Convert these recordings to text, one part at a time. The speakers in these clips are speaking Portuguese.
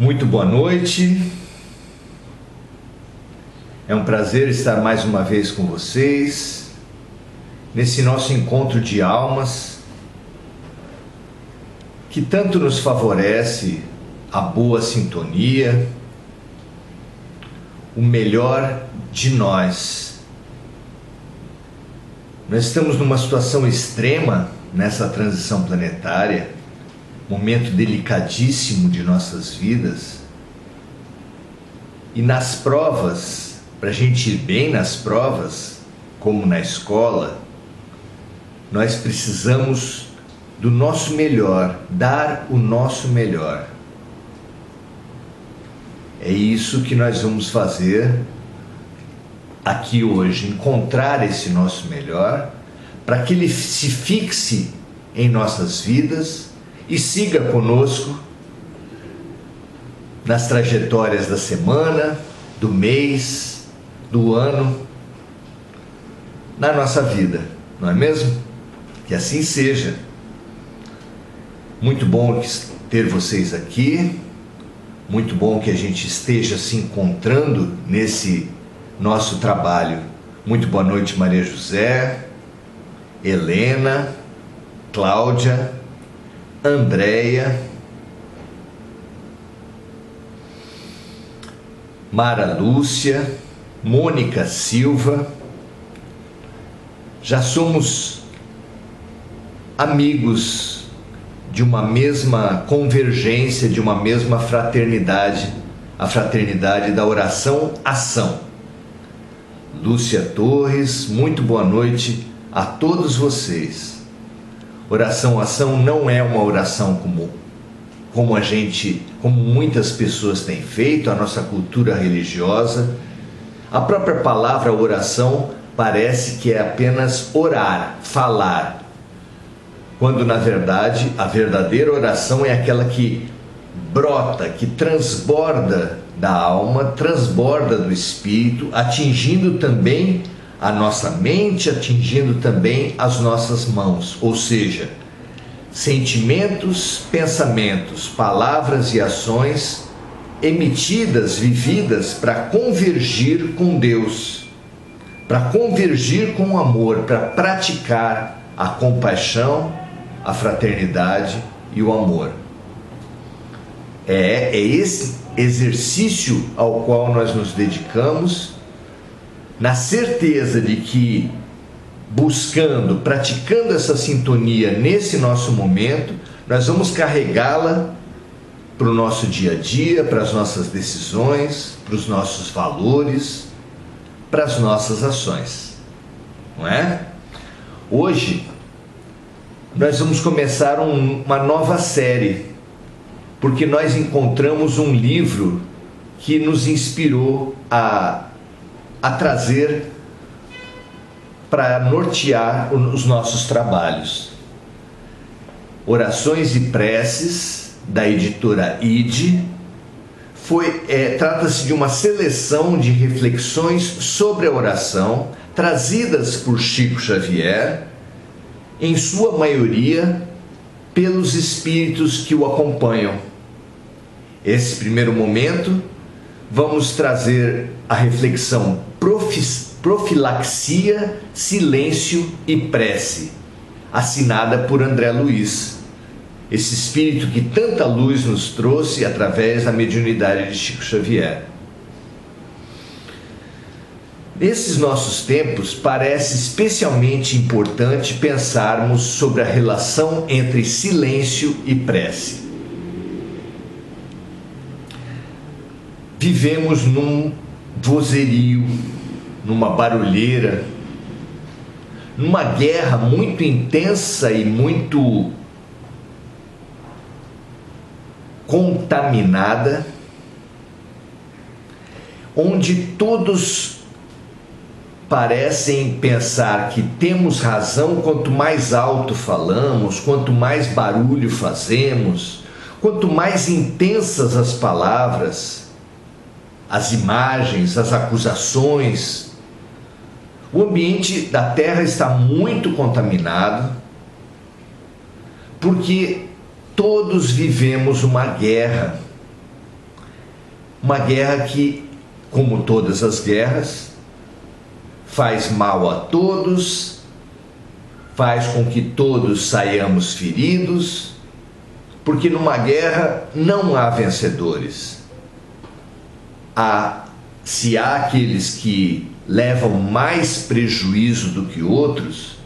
Muito boa noite. É um prazer estar mais uma vez com vocês nesse nosso encontro de almas que tanto nos favorece a boa sintonia, o melhor de nós. Nós estamos numa situação extrema nessa transição planetária, momento delicadíssimo de nossas vidas, e nas provas, para a gente ir bem nas provas, como na escola, nós precisamos do nosso melhor, dar o nosso melhor. É isso que nós vamos fazer aqui hoje, encontrar esse nosso melhor, para que ele se fixe em nossas vidas e siga conosco nas trajetórias da semana, do mês, do ano, na nossa vida, não é mesmo? Que assim seja. Muito bom ter vocês aqui, muito bom que a gente esteja se encontrando nesse nosso trabalho. Muito boa noite, Maria José, Helena, Cláudia, Andréia, Mara Lúcia, Mônica Silva. Já somos amigos de uma mesma convergência, de uma mesma fraternidade, a fraternidade da oração-ação. Lúcia Torres, muito boa noite a todos vocês. Oração-ação não é uma oração como muitas pessoas têm feito, a nossa cultura religiosa. A própria palavra oração parece que é apenas orar, falar, quando na verdade a verdadeira oração é aquela que brota, que transborda da alma, transborda do espírito, atingindo também a nossa mente, atingindo também as nossas mãos, ou seja, sentimentos, pensamentos, palavras e ações emitidas, vividas para convergir com Deus, para convergir com o amor, para praticar a compaixão, a fraternidade e o amor. É esse exercício ao qual nós nos dedicamos, na certeza de que, buscando, praticando essa sintonia nesse nosso momento, nós vamos carregá-la para o nosso dia a dia, para as nossas decisões, para os nossos valores, para as nossas ações, não é? Hoje nós vamos começar uma nova série, porque nós encontramos um livro que nos inspirou a trazer para nortear os nossos trabalhos. Orações e Preces, da editora ID, trata-se de uma seleção de reflexões sobre a oração, trazidas por Chico Xavier, em sua maioria pelos espíritos que o acompanham. Esse primeiro momento, vamos trazer a reflexão Profilaxia, Silêncio e Prece, assinada por André Luiz, esse espírito que tanta luz nos trouxe através da mediunidade de Chico Xavier. Nesses nossos tempos, parece especialmente importante pensarmos sobre a relação entre silêncio e prece. Vivemos num vozerio, numa barulheira, numa guerra muito intensa e muito contaminada, onde todos parecem pensar que temos razão quanto mais alto falamos, quanto mais barulho fazemos, quanto mais intensas as palavras, as imagens, as acusações. O ambiente da Terra está muito contaminado, porque todos vivemos uma guerra uma guerra que, como todas as guerras, faz mal a todos, faz com que todos saiamos feridos, porque numa guerra não há vencedores. Se há aqueles que levam mais prejuízo do que outros,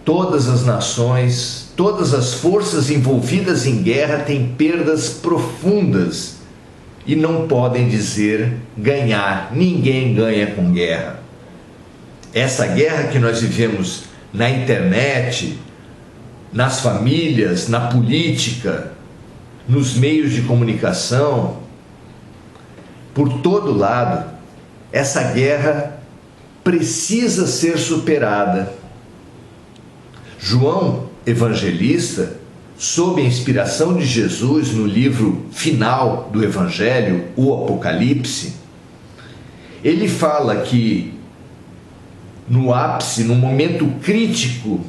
todas as nações, todas as forças envolvidas em guerra têm perdas profundas e não podem dizer ganhar. Ninguém ganha com guerra. Essa guerra que nós vivemos na internet, nas famílias, na política, nos meios de comunicação, por todo lado, essa guerra precisa ser superada. João Evangelista, sob a inspiração de Jesus no livro final do Evangelho, o Apocalipse, ele fala que no ápice, no momento crítico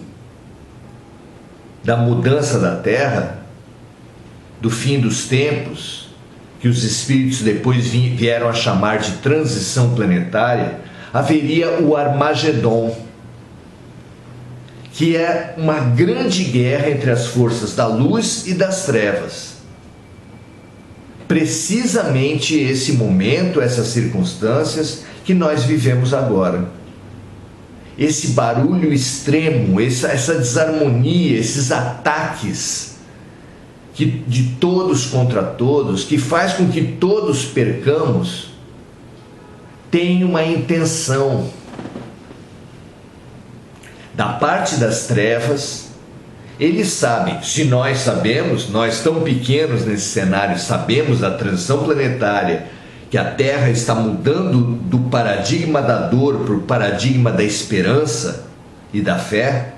da mudança da terra, do fim dos tempos, que os espíritos depois vieram a chamar de transição planetária, haveria o Armagedon, que é uma grande guerra entre as forças da luz e das trevas. Precisamente esse momento, essas circunstâncias que nós vivemos agora. Esse barulho extremo, essa desarmonia, esses ataques de todos contra todos, que faz com que todos percamos, tem uma intenção. Da parte das trevas, eles sabem, se nós sabemos, nós tão pequenos nesse cenário, sabemos da transição planetária, que a Terra está mudando do paradigma da dor para o paradigma da esperança e da fé.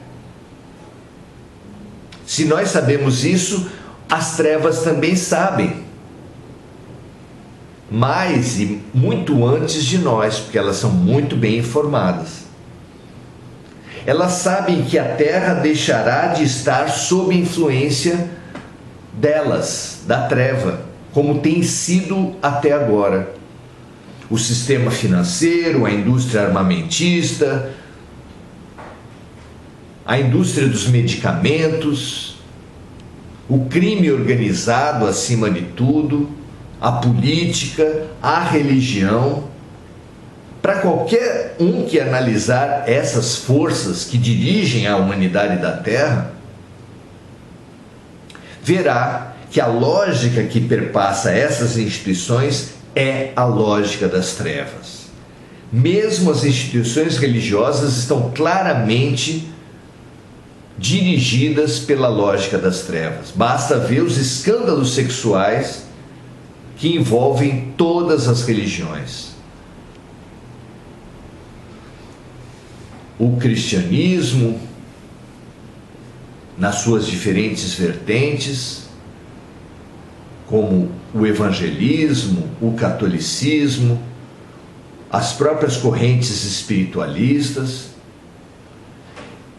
Se nós sabemos isso, as trevas também sabem. Mais e muito antes de nós, porque elas são muito bem informadas. Elas sabem que a Terra deixará de estar sob influência delas, da treva, como tem sido até agora. O sistema financeiro, a indústria armamentista, a indústria dos medicamentos, o crime organizado acima de tudo, a política, a religião. Para qualquer um que analisar essas forças que dirigem a humanidade da Terra, verá que a lógica que perpassa essas instituições é a lógica das trevas. Mesmo as instituições religiosas estão claramente dirigidas pela lógica das trevas. Basta ver os escândalos sexuais que envolvem todas as religiões. O cristianismo, nas suas diferentes vertentes, como o evangelismo, o catolicismo, as próprias correntes espiritualistas,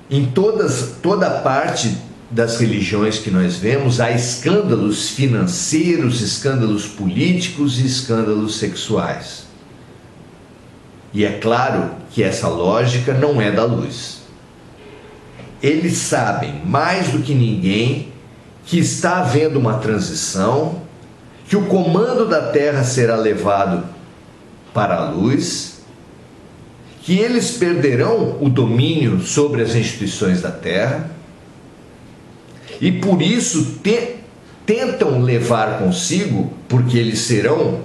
em toda parte das religiões que nós vemos, há escândalos financeiros, escândalos políticos e escândalos sexuais. E é claro que essa lógica não é da luz. Eles sabem, mais do que ninguém, que está havendo uma transição, que o comando da Terra será levado para a luz, que eles perderão o domínio sobre as instituições da Terra, e por isso tentam levar consigo, porque eles serão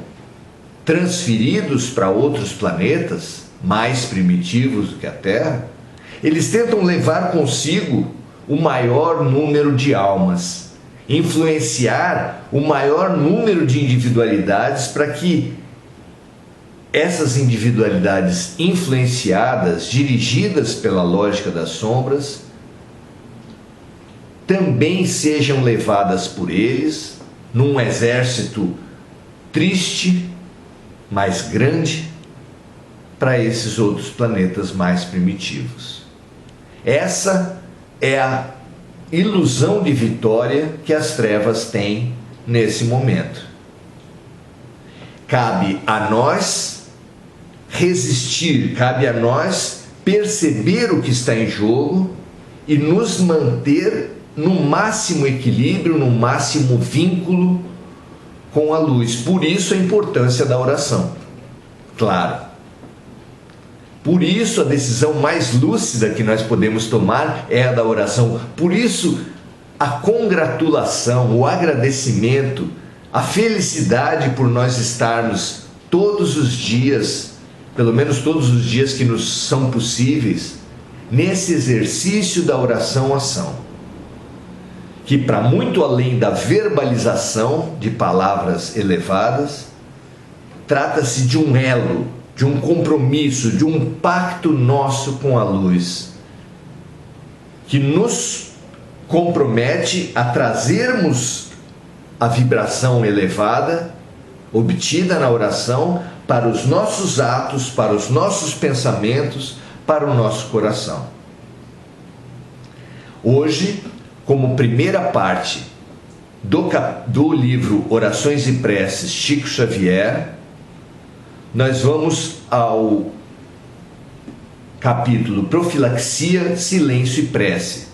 transferidos para outros planetas mais primitivos do que a Terra, eles tentam levar consigo o maior número de almas, influenciar o maior número de individualidades para que essas individualidades influenciadas, dirigidas pela lógica das sombras, também sejam levadas por eles num exército triste, mais grande, para esses outros planetas mais primitivos. Essa é a ilusão de vitória que as trevas têm nesse momento. Cabe a nós resistir, cabe a nós perceber o que está em jogo e nos manter no máximo equilíbrio, no máximo vínculo com a luz. Por isso a importância da oração. Claro. Por isso a decisão mais lúcida que nós podemos tomar é a da oração. Por isso a congratulação, o agradecimento, a felicidade por nós estarmos todos os dias, pelo menos todos os dias que nos são possíveis, nesse exercício da oração-ação, que para muito além da verbalização de palavras elevadas, trata-se de um elo, de um compromisso, de um pacto nosso com a luz, que nos compromete a trazermos a vibração elevada, obtida na oração, para os nossos atos, para os nossos pensamentos, para o nosso coração. Hoje, como primeira parte do livro Orações e Preces, Chico Xavier, nós vamos ao capítulo Profilaxia, Silêncio e Prece,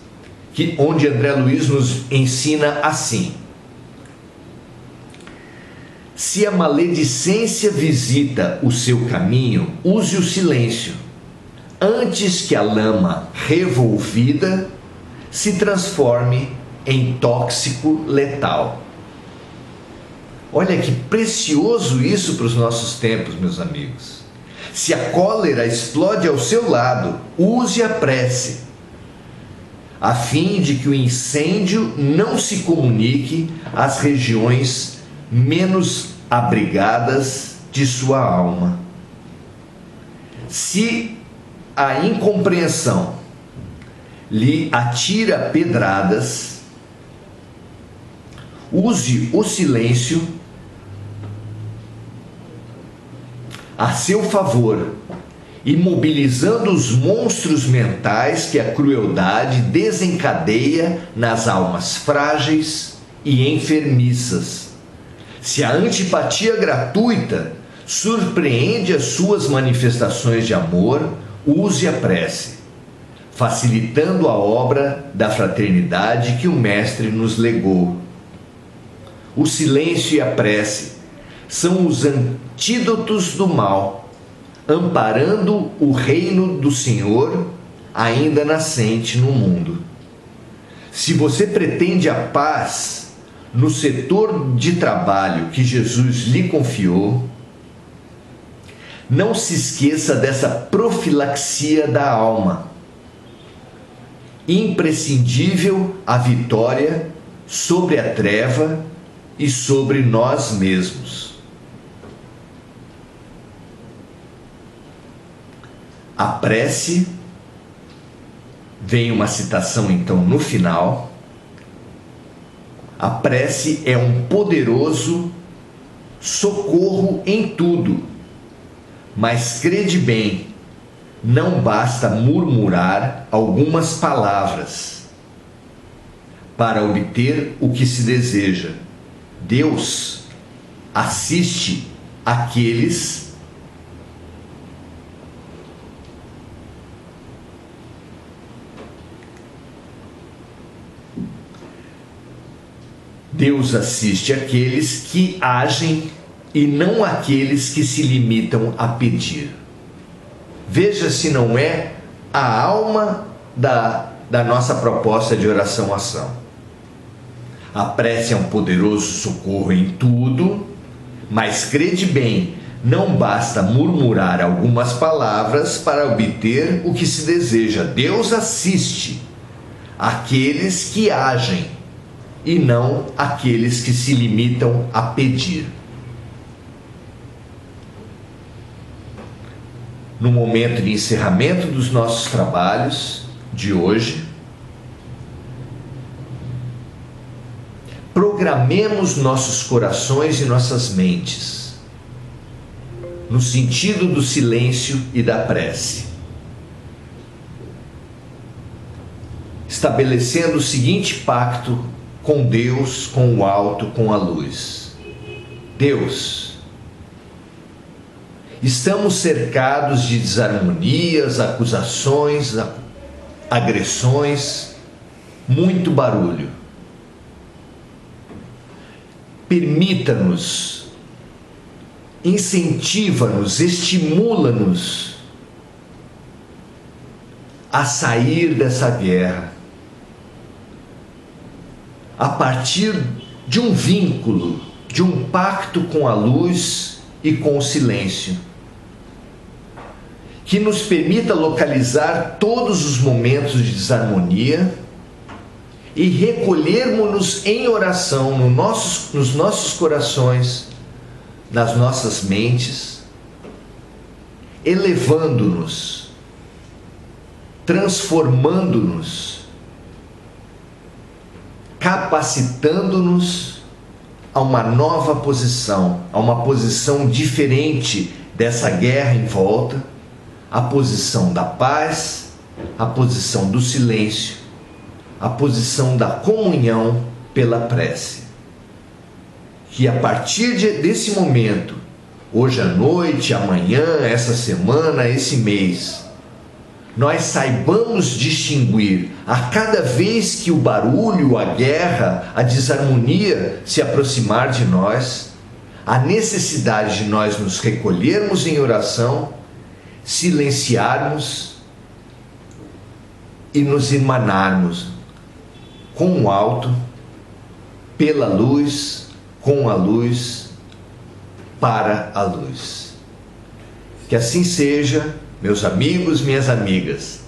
onde André Luiz nos ensina assim: se a maledicência visita o seu caminho, use o silêncio, antes que a lama revolvida se transforme em tóxico letal. Olha que precioso isso para os nossos tempos, meus amigos. Se a cólera explode ao seu lado, use a prece, a fim de que o incêndio não se comunique às regiões menos abrigadas de sua alma. Se a incompreensão lhe atira pedradas, use o silêncio a seu favor, imobilizando os monstros mentais que a crueldade desencadeia nas almas frágeis e enfermiças. Se a antipatia gratuita surpreende as suas manifestações de amor, use a prece, facilitando a obra da fraternidade que o Mestre nos legou. O silêncio e a prece são os antídotos do mal, amparando o reino do Senhor ainda nascente no mundo. Se você pretende a paz no setor de trabalho que Jesus lhe confiou, não se esqueça dessa profilaxia da alma, imprescindível à vitória sobre a treva e sobre nós mesmos. A prece, vem uma citação então no final, a prece é um poderoso socorro em tudo, mas crede bem, não basta murmurar algumas palavras para obter o que se deseja. Deus assiste aqueles que agem e não aqueles que se limitam a pedir. Veja se não é a alma da nossa proposta de oração-ação. A prece é um poderoso socorro em tudo, mas crede bem, não basta murmurar algumas palavras para obter o que se deseja. Deus assiste aqueles que agem e não aqueles que se limitam a pedir. No momento de encerramento dos nossos trabalhos de hoje, programemos nossos corações e nossas mentes no sentido do silêncio e da prece, estabelecendo o seguinte pacto com Deus, com o alto, com a luz. Deus, Estamos cercados de desarmonias, acusações, agressões, muito barulho. Permita-nos, incentiva-nos, estimula-nos a sair dessa guerra a partir de um vínculo, de um pacto com a luz e com o silêncio, que nos permita localizar todos os momentos de desarmonia e recolhermos-nos em oração nos nossos corações, nas nossas mentes, elevando-nos, transformando-nos, capacitando-nos a uma nova posição, a uma posição diferente dessa guerra em volta, a posição da paz, a posição do silêncio, a posição da comunhão pela prece. Que a partir desse momento, hoje à noite, amanhã, essa semana, esse mês, nós saibamos distinguir a cada vez que o barulho, a guerra, a desarmonia se aproximar de nós, a necessidade de nós nos recolhermos em oração, silenciarmos e nos irmanarmos com o alto, pela luz, com a luz, para a luz. Que assim seja, meus amigos, minhas amigas.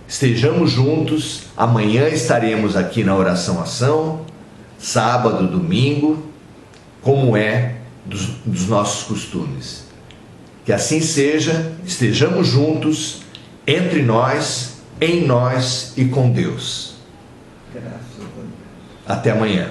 Estejamos juntos, amanhã estaremos aqui na Oração Ação, sábado, domingo, como é dos nossos costumes. Que assim seja, estejamos juntos, entre nós, em nós e com Deus. Graças a Deus. Até amanhã.